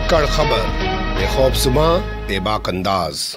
धाकड़ खबर, बेखौफसुमा बेबाक अंदाज।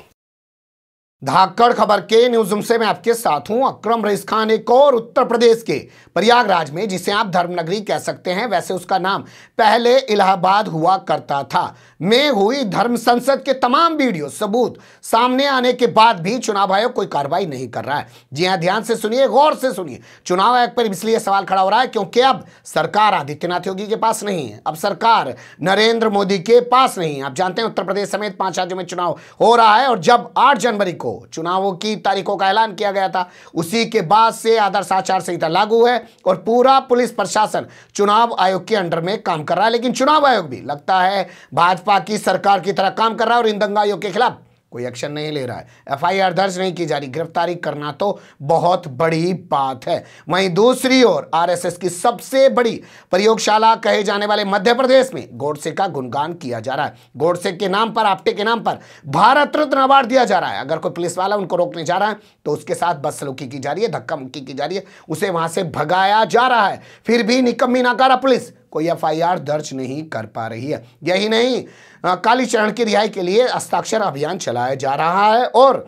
धाकड़ खबर के न्यूज़रूम से मैं आपके साथ हूं अकरम रईस खान। एक और उत्तर प्रदेश के प्रयागराज में, जिसे आप धर्मनगरी कह सकते हैं, वैसे उसका नाम पहले इलाहाबाद हुआ करता था, में हुई धर्म संसद के तमाम वीडियो सबूत सामने आने के बाद भी चुनाव आयोग कोई कार्रवाई नहीं कर रहा है। जी हां, ध्यान से सुनिए, गौर से सुनिए। चुनाव आयोग पर इसलिए सवाल खड़ा हो रहा है क्योंकि अब सरकार आदित्यनाथ योगी के पास नहीं है, अब सरकार नरेंद्र मोदी के पास नहीं है। आप जानते हैं उत्तर प्रदेश समेत 5 राज्यों में चुनाव हो रहा है और जब 8 जनवरी को चुनावों की तारीखों का ऐलान किया गया था, उसी के बाद से आदर्श आचार संहिता लागू है और पूरा पुलिस प्रशासन चुनाव आयोग के अंडर में काम कर रहा है। लेकिन चुनाव आयोग भी लगता है भाजपा की सरकार की तरह काम कर रहा है और इन दंगाइयों के खिलाफ कोई एक्शन नहीं ले रहा है। एफआईआर दर्ज नहीं की जा रही। गिरफ्तारी करना तो बहुत बड़ी बात है। वहीं दूसरी ओर आरएसएस की सबसे बड़ी प्रयोगशाला कहे जाने वाले मध्य प्रदेश में गोडसे का गुणगान किया जा रहा है। गोडसे के नाम पर, आपटे के नाम पर भारत रत्न अवार्ड दिया जा रहा है। अगर कोई पुलिस वाला उनको रोकने जा रहा है तो उसके साथ बदसलूकी की जा रही है, धक्का मुक्की की जा रही है, उसे वहां से भगाया जा रहा है। फिर भी निकम्मी नाकारा पुलिस कोई एफआईआर दर्ज नहीं कर पा रही है। यही नहीं, कालीचरण की रिहाई के लिए हस्ताक्षर अभियान चलाया जा रहा है और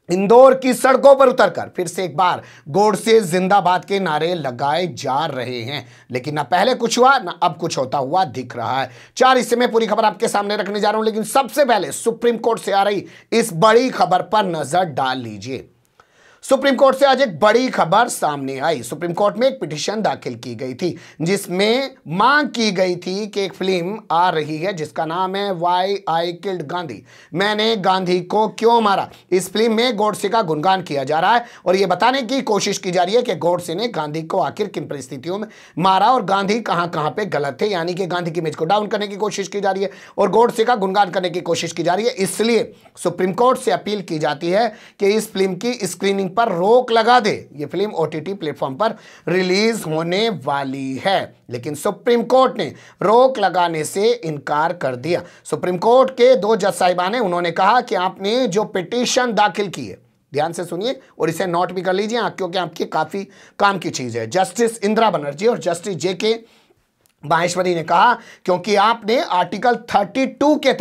इंदौर की सड़कों पर उतरकर फिर से एक बार गोडसे जिंदाबाद के नारे लगाए जा रहे हैं। लेकिन ना पहले कुछ हुआ, ना अब कुछ होता हुआ दिख रहा है। 4 हिस्से में पूरी खबर आपके सामने रखने जा रहा हूं, लेकिन सबसे पहले सुप्रीम कोर्ट से आ रही इस बड़ी खबर पर नजर डाल लीजिए। सुप्रीम कोर्ट से आज एक बड़ी खबर सामने आई। सुप्रीम कोर्ट में एक पिटीशन दाखिल की गई थी जिसमें मांग की गई थी कि एक फिल्म आ रही है जिसका नाम है व्हाई आई किल्ड गांधी, मैंने गांधी को क्यों मारा। इस फिल्म में गोडसे का गुणगान किया जा रहा है और यह बताने की कोशिश की जा रही है कि गोडसे ने गांधी को आखिर किन परिस्थितियों में मारा और गांधी कहां पे गलत थे। यानी कि गांधी की इमेज को डाउन करने की कोशिश की जा रही है और गोडसे का गुणगान करने की कोशिश की जा रही है। इसलिए सुप्रीम कोर्ट से अपील की जाती है कि इस फिल्म की स्क्रीनिंग पर रोक लगा दे। यह फिल्म ओटीटी प्लेटफॉर्म पर रिलीज होने वाली है, लेकिन सुप्रीम कोर्ट ने रोक लगाने से इनकार कर दिया। सुप्रीम कोर्ट के 2 जज साहिबान हैं, उन्होंने कहा कि आपने जो पिटीशन दाखिल की है, ध्यान से सुनिए और इसे नोट भी कर लीजिए क्योंकि आपकी काफी काम की चीज है। जस्टिस इंदिरा बनर्जी और जस्टिस जेके माहेश्वरी ने कहा क्योंकि आपने आर्टिकल 32 के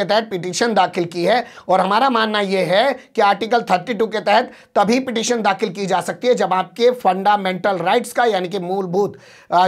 तहत पिटीशन दाखिल की है और हमारा मानना यह है कि आर्टिकल 32 के तहत तभी पिटीशन दाखिल की जा सकती है जब आपके फंडामेंटल राइट्स का, यानी कि मूलभूत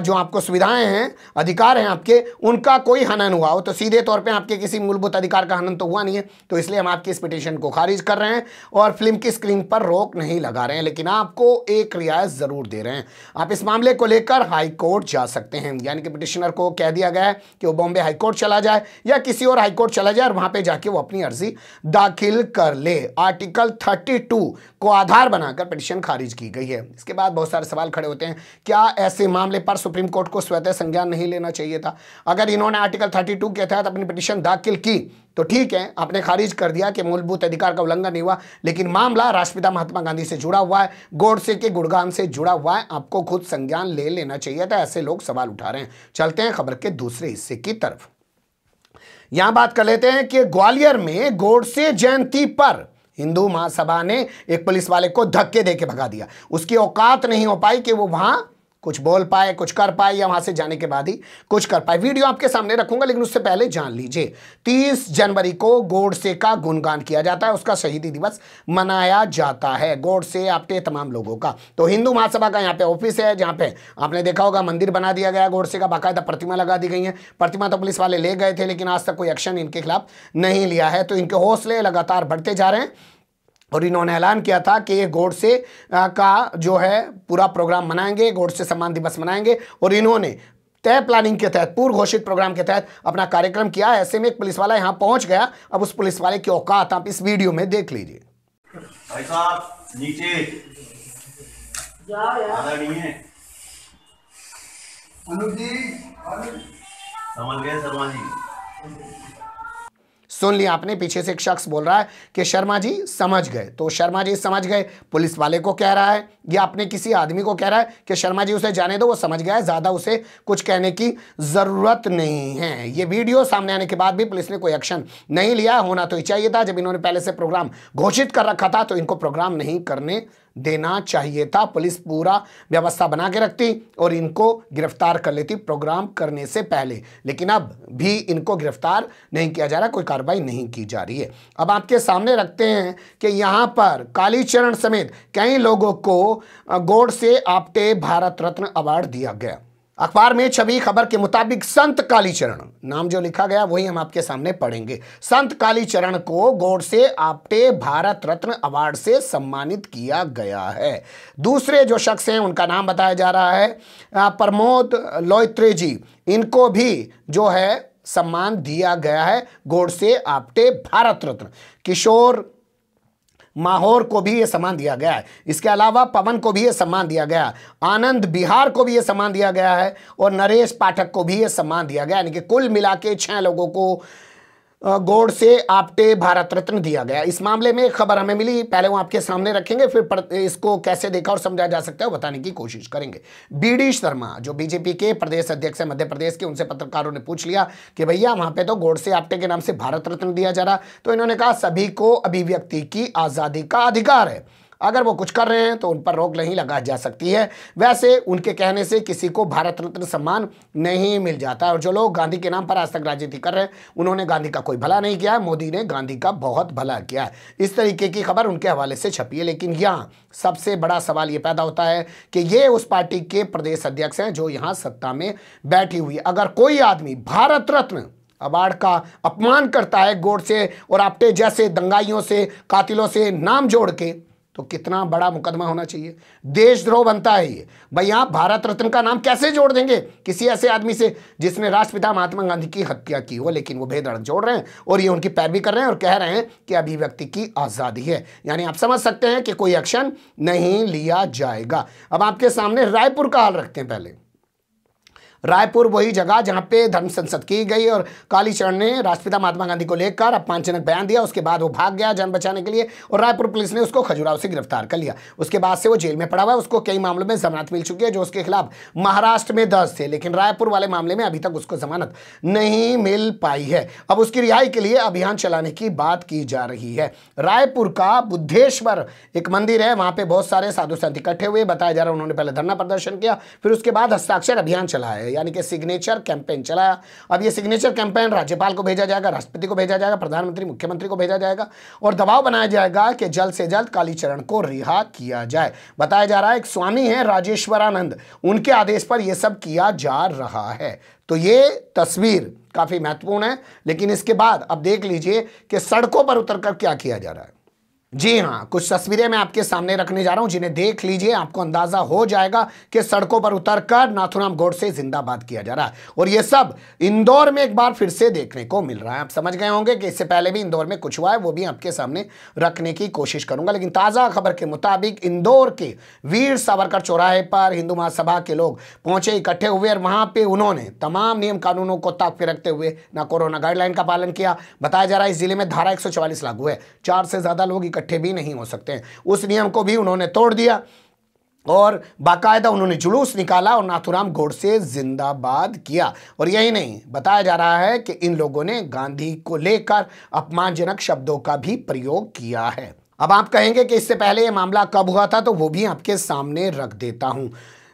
जो आपको सुविधाएं हैं, अधिकार हैं आपके, उनका कोई हनन हुआ हो। तो सीधे तौर पे आपके किसी मूलभूत अधिकार का हनन तो हुआ नहीं है, तो इसलिए हम आपकी इस पिटीशन को खारिज कर रहे हैं और फिल्म की स्क्रीन पर रोक नहीं लगा रहे हैं, लेकिन आपको एक रियायत जरूर दे रहे हैं। आप इस मामले को लेकर हाई कोर्ट जा सकते हैं। यानी कि पिटिशनर को कह दिया गया है कि वो बॉम्बे हाई कोर्ट चला जाए या किसी और हाई कोर्ट चला जाए और वहां पे जाके वो अपनी अर्जी दाखिल कर ले। आर्टिकल 32 को आधार बनाकर पिटीशन खारिज की गई है। इसके बाद बहुत सारे सवाल खड़े होते हैं, क्या ऐसे मामले पर सुप्रीम कोर्ट को स्वतः संज्ञान नहीं लेना चाहिए था? अगर इन्होंने आर्टिकल 32 के तहत अपनी पिटीशन दाखिल की तो ठीक है, आपने खारिज कर दिया कि मूलभूत अधिकार का उल्लंघन नहीं हुआ, लेकिन मामला राष्ट्रपिता महात्मा गांधी से जुड़ा हुआ है, गोडसे के गुणगान से जुड़ा हुआ है, आपको खुद संज्ञान ले लेना चाहिए था। ऐसे लोग सवाल उठा रहे हैं। चलते हैं खबर के दूसरे हिस्से की तरफ। यहां बात कर लेते हैं कि ग्वालियर में गोडसे जयंती पर हिंदू महासभा ने एक पुलिस वाले को धक्के देके भगा दिया। उसकी औकात नहीं हो पाई कि वो वहां कुछ बोल पाए, कुछ कर पाए या वहां से जाने के बाद ही कुछ कर पाए। वीडियो आपके सामने रखूंगा, लेकिन उससे पहले जान लीजिए 30 जनवरी को गोडसे का गुणगान किया जाता है, उसका शहीदी दिवस मनाया जाता है। गोडसे आपटे तमाम लोगों का। तो हिंदू महासभा का यहाँ पे ऑफिस है, जहाँ पे आपने देखा होगा मंदिर बना दिया गया, गोडसे का बाकायदा प्रतिमा लगा दी गई है। प्रतिमा तो पुलिस वाले ले गए थे, लेकिन आज तक कोई एक्शन इनके खिलाफ नहीं लिया है। तो इनके हौसले लगातार बढ़ते जा रहे हैं और इन्होंने ऐलान किया था कि ये गोडसे का जो है पूरा प्रोग्राम मनाएंगे, गोडसे सम्मान दिवस मनाएंगे और इन्होंने तय प्लानिंग के तहत, पूर्व घोषित प्रोग्राम के तहत अपना कार्यक्रम किया। ऐसे में एक पुलिस वाला यहां पहुंच गया। अब उस पुलिस वाले की औकात आप इस वीडियो में देख लीजिए। भाई साहब नीचे अनुज जी समझ गए शर्मा जी। सुन लिया आपने, पीछे से एक शख्स बोल रहा है कि शर्मा जी समझ गए। तो शर्मा जी समझ गए पुलिस वाले को कह रहा है या अपने किसी आदमी को कह रहा है कि शर्मा जी उसे जाने दो, वो समझ गया है, ज्यादा उसे कुछ कहने की जरूरत नहीं है। ये वीडियो सामने आने के बाद भी पुलिस ने कोई एक्शन नहीं लिया। होना तो ही चाहिए था। जब इन्होंने पहले से प्रोग्राम घोषित कर रखा था तो इनको प्रोग्राम नहीं करने देना चाहिए था। पुलिस पूरा व्यवस्था बना के रखती और इनको गिरफ्तार कर लेती प्रोग्राम करने से पहले, लेकिन अब भी इनको गिरफ्तार नहीं किया जा रहा, कोई कार्रवाई नहीं की जा रही है। अब आपके सामने रखते हैं कि यहां पर कालीचरण समेत कई लोगों को गोडसे आप्टे भारत रत्न अवार्ड दिया गया। अखबार में छवि खबर के मुताबिक संत कालीचरण नाम जो लिखा गया वही हम आपके सामने पढ़ेंगे। संत कालीचरण को गोडसे आप्टे भारत रत्न अवार्ड से सम्मानित किया गया है। दूसरे जो शख्स हैं उनका नाम बताया जा रहा है प्रमोद लोयत्रे जी, इनको भी जो है सम्मान दिया गया है गोडसे आप्टे भारत रत्न। किशोर माहौर को भी यह सम्मान दिया गया है। इसके अलावा पवन को भी यह सम्मान दिया गया, आनंद बिहार को भी यह सम्मान दिया गया है और नरेश पाठक को भी यह सम्मान दिया गया, यानी कि कुल मिला के 6 लोगों को गोडसे आप्टे भारत रत्न दिया गया। इस मामले में एक खबर हमें मिली, पहले वो आपके सामने रखेंगे, फिर इसको कैसे देखा और समझा जा सकता है बताने की कोशिश करेंगे। बीडी शर्मा जो बीजेपी के प्रदेश अध्यक्ष है मध्य प्रदेश के, उनसे पत्रकारों ने पूछ लिया कि भैया वहां पे तो गोडसे आप्टे के नाम से भारत रत्न दिया जा रहा, तो इन्होंने कहा सभी को अभिव्यक्ति की आजादी का अधिकार है, अगर वो कुछ कर रहे हैं तो उन पर रोक नहीं लगा जा सकती है। वैसे उनके कहने से किसी को भारत रत्न सम्मान नहीं मिल जाता, और जो लोग गांधी के नाम पर आज तक राजनीति कर रहे हैं उन्होंने गांधी का कोई भला नहीं किया है, मोदी ने गांधी का बहुत भला किया है। इस तरीके की खबर उनके हवाले से छपी है। लेकिन यहाँ सबसे बड़ा सवाल ये पैदा होता है कि ये उस पार्टी के प्रदेश अध्यक्ष हैं जो यहाँ सत्ता में बैठी हुई है। अगर कोई आदमी भारत रत्न अवार्ड का अपमान करता है गोडसे और आप्टे जैसे दंगाइयों से, कातिलों से नाम जोड़ के, तो कितना बड़ा मुकदमा होना चाहिए, देशद्रोह बनता है ये। भाई आप भारत रत्न का नाम कैसे जोड़ देंगे किसी ऐसे आदमी से जिसने राष्ट्रपिता महात्मा गांधी की हत्या की हो, लेकिन वो भेदड़ जोड़ रहे हैं और ये उनकी पैरवी कर रहे हैं और कह रहे हैं कि अभिव्यक्ति की आज़ादी है। यानी आप समझ सकते हैं कि कोई एक्शन नहीं लिया जाएगा। अब आपके सामने रायपुर का हाल रखते हैं। पहले रायपुर वही जगह जहां पे धर्म संसद की गई और कालीचरण ने राष्ट्रपिता महात्मा गांधी को लेकर अपमानजनक बयान दिया, उसके बाद वो भाग गया जान बचाने के लिए और रायपुर पुलिस ने उसको खजुराहो से गिरफ्तार कर लिया। उसके बाद से वो जेल में पड़ा हुआ है, उसको कई मामलों में जमानत मिल चुकी है जो उसके खिलाफ महाराष्ट्र में दर्ज थे, लेकिन रायपुर वाले मामले में अभी तक उसको जमानत नहीं मिल पाई है। अब उसकी रिहाई के लिए अभियान चलाने की बात की जा रही है। रायपुर का बुद्धेश्वर एक मंदिर है, वहां पे बहुत सारे साधु संत इकट्ठे हुए, बताया जा रहा है उन्होंने पहले धरना प्रदर्शन किया, फिर उसके बाद हस्ताक्षर अभियान चलाया, यानी कि सिग्नेचर कैंपेन चलाया। अब ये सिग्नेचर कैंपेन राज्यपाल को भेजा जाएगा, राष्ट्रपति को भेजा जाएगा, प्रधानमंत्री मुख्यमंत्री को भेजा जाएगा और दबाव बनाया जाएगा कि जल्द से जल्द कालीचरण को रिहा किया जाए। बताया जा रहा है एक स्वामी है राजेश्वरानंद, उनके आदेश पर यह सब किया जा रहा है। तो ये तस्वीर काफी महत्वपूर्ण है। लेकिन इसके बाद अब देख लीजिए कि सड़कों पर उतरकर क्या किया जा रहा है। जी हाँ, कुछ तस्वीरें मैं आपके सामने रखने जा रहा हूं जिन्हें देख लीजिए, आपको अंदाजा हो जाएगा कि सड़कों पर उतरकर नाथूराम गोडसे जिंदाबाद किया जा रहा है। और ये सब इंदौर में एक बार फिर से देखने को मिल रहा है। आप समझ गए होंगे कि इससे पहले भी इंदौर में कुछ हुआ है, वो भी आपके सामने रखने की कोशिश करूंगा। लेकिन ताजा खबर के मुताबिक इंदौर के वीर सावरकर चौराहे पर हिंदू महासभा के लोग पहुंचे, इकट्ठे हुए और वहां पे उन्होंने तमाम नियम कानूनों को ताक पे रखते हुए ना कोरोना गाइडलाइन का पालन किया। बताया जा रहा है इस जिले में धारा 144 लागू है, 4 से ज्यादा लोग इकट्ठे भी नहीं हो सकते हैं, उस नियम को भी उन्होंने तोड़ दिया और बाकायदा उन्होंने जुलूस निकाला और नाथूराम गोडसे जिंदाबाद किया। और यही नहीं, बताया जा रहा है कि इन लोगों ने गांधी को लेकर अपमानजनक शब्दों का भी प्रयोग किया है। अब आप कहेंगे कि इससे पहले यह मामला कब हुआ था, तो वो भी आपके सामने रख देता हूं।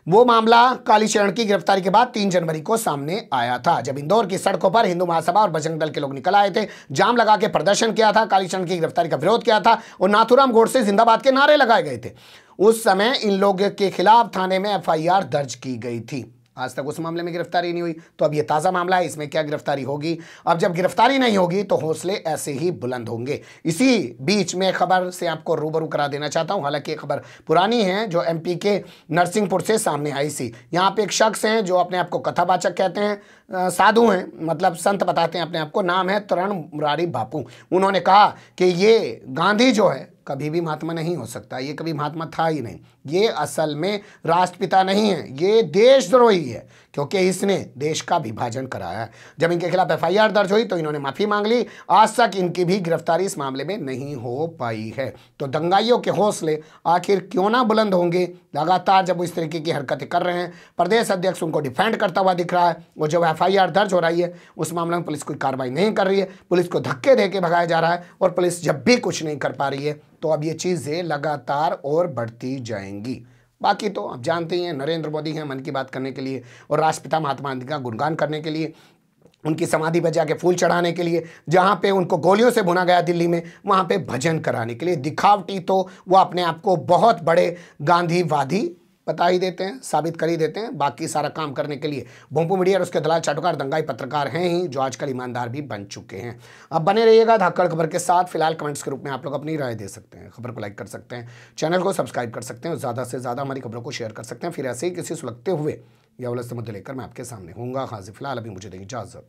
वो मामला कालीचरण की गिरफ्तारी के बाद 3 जनवरी को सामने आया था, जब इंदौर की सड़कों पर हिंदू महासभा और बजरंग दल के लोग निकल आए थे, जाम लगा के प्रदर्शन किया था, कालीचरण की गिरफ्तारी का विरोध किया था और नाथूराम गोडसे जिंदाबाद के नारे लगाए गए थे। उस समय इन लोगों के खिलाफ थाने में FIR दर्ज की गई थी। आज तक उस मामले में गिरफ्तारी नहीं हुई, तो अब ये ताज़ा मामला है, इसमें क्या गिरफ्तारी होगी। अब जब गिरफ्तारी नहीं होगी तो हौसले ऐसे ही बुलंद होंगे। इसी बीच में खबर से आपको रूबरू करा देना चाहता हूं, हालांकि ये खबर पुरानी है, जो MP के नरसिंहपुर से सामने आई थी। यहाँ पे एक शख्स हैं जो अपने आप को कथावाचक कहते हैं, साधु हैं, मतलब संत बताते हैं अपने आप को, नाम है तरण मुरारी बापू। उन्होंने कहा कि ये गांधी जो है कभी भी महात्मा नहीं हो सकता, ये कभी महात्मा था ही नहीं, ये असल में राष्ट्रपिता नहीं है, ये देशद्रोही है, क्योंकि इसने देश का विभाजन कराया है। जब इनके खिलाफ FIR दर्ज हुई तो इन्होंने माफ़ी मांग ली। आज तक इनकी भी गिरफ्तारी इस मामले में नहीं हो पाई है। तो दंगाइयों के हौसले आखिर क्यों ना बुलंद होंगे। लगातार जब वो इस तरीके की हरकतें कर रहे हैं, प्रदेश अध्यक्ष उनको डिफेंड करता हुआ दिख रहा है, और जब FIR दर्ज हो रही है उस मामले में पुलिस कोई कार्रवाई नहीं कर रही है, पुलिस को धक्के दे के भगाया जा रहा है, और पुलिस जब भी कुछ नहीं कर पा रही है तो तो अब ये चीज़ें लगातार और बढ़ती जाएंगी। बाकी तो आप जानते ही हैं, नरेंद्र मोदी हैं मन की बात करने के लिए और राष्ट्रपिता महात्मा गांधी का गुणगान करने के लिए, उनकी समाधि पर जाके फूल चढ़ाने के लिए, जहां पे उनको गोलियों से भुना गया दिल्ली में, वहां पे भजन कराने के लिए। दिखावटी तो वो अपने आप को बहुत बड़े गांधीवादी बता ही देते हैं, साबित कर ही देते हैं। बाकी सारा काम करने के लिए भोंपू मीडिया और उसके दलाल चाटुकार दंगाई पत्रकार हैं ही, जो आजकल ईमानदार भी बन चुके हैं। अब बने रहिएगा धाकड़ खबर के साथ। फिलहाल कमेंट्स के रूप में आप लोग अपनी राय दे सकते हैं, खबर को लाइक कर सकते हैं, चैनल को सब्सक्राइब कर सकते हैं और ज़्यादा से ज़्यादा हमारी खबरों को शेयर कर सकते हैं। फिर ऐसे ही किसी सुलगते हुए या उलझते मुद्दे लेकर मैं आपके सामने हूँगा हाजिर। फिलहाल अभी मुझे दें इजाज़त।